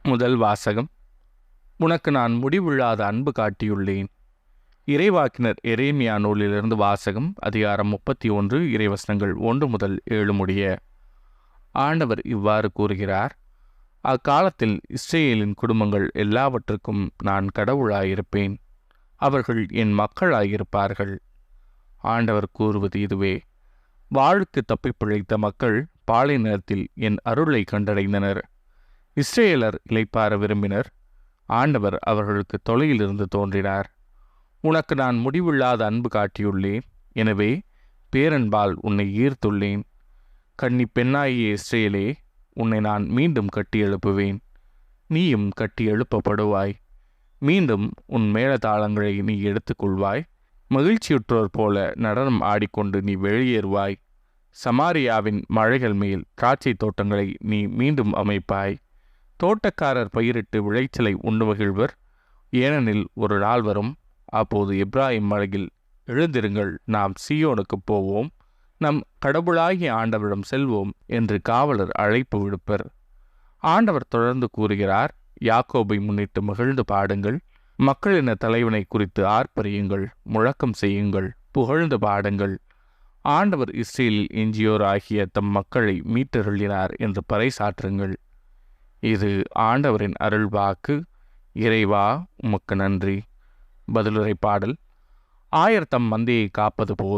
முதல் வாசகம். உனக்கு நான் முடிவில்லாத அன்பு காட்டியுள்ளேன். இறைவாக்கினர் எரேமியா நூலிலிருந்து வாசகம். அதிகாரம் 31, இறைவசனங்கள் 1 முதல் 7 முடிய. ஆண்டவர் இவ்வாறு கூறுகிறார்: அக்காலத்தில் இஸ்ரேலின் குடும்பங்கள் எல்லாவற்றுக்கும் நான் கடவுளாயிருப்பேன், அவர்கள் என் மக்களாயிருப்பார்கள். ஆண்டவர் கூறுவது இதுவே: வாளுக்கு தப்பிப் பிழைத்த மக்கள் பாலைநிலத்தில் என் அருளை கண்டடைந்தனர். இஸ்ரேலர் இளைப்பாற விரும்பினர், ஆண்டவர் அவர்களுக்கு தொலையிலிருந்து தோன்றினார். உனக்கு நான் முடிவில்லாத அன்பு காட்டியுள்ளேன், எனவே பேரன்பால் உன்னை ஈர்த்துள்ளேன். கன்னி பெண்ணாகிய இஸ்ரேலே, உன்னை நான் மீண்டும் கட்டி எழுப்புவேன், நீயும் கட்டி எழுப்பப்படுவாய். மீண்டும் உன் மேளதாளங்களை நீ எடுத்துக்கொள்வாய், மகிழ்ச்சியுற்றோர் போல நடனம் ஆடிக்கொண்டு நீ வெளியேறுவாய். சமாரியாவின் மழைகள் மேல் திராட்சை தோட்டங்களை நீ மீண்டும் அமைப்பாய். தோட்டக்காரர் பயிரிட்டு விளைச்சலை உண்டு மகிழ்வர். ஏனெனில் ஒரு நாள் வரும், அப்போது எப்ராயிம் மலையில் எழுந்திருங்கள், நாம் சீயோனுக்கு போவோம், நம் கடவுளாகிய ஆண்டவரிடம் செல்வோம் என்று காவலர் அழைப்பு விடுப்பர். ஆண்டவர் தொடர்ந்து கூறுகிறார்: யாக்கோபை முன்னிட்டு மகிழ்ந்து பாடுங்கள், மக்களின தலைவனை குறித்து ஆர்ப்பரியுங்கள், முழக்கம் செய்யுங்கள், புகழ்ந்து பாடுங்கள். ஆண்டவர் இஸ்ரேலில் எஞ்சியோர் ஆகிய தம் மக்களை மீட்டருளினார் என்று பறைசாற்றுங்கள். இது ஆண்டவரின் அருள்வாக்கு. இறைவா, உமக்கு நன்றி. பதிலுரை பாடல். ஆயர் தம் மந்தையை காப்பது போல்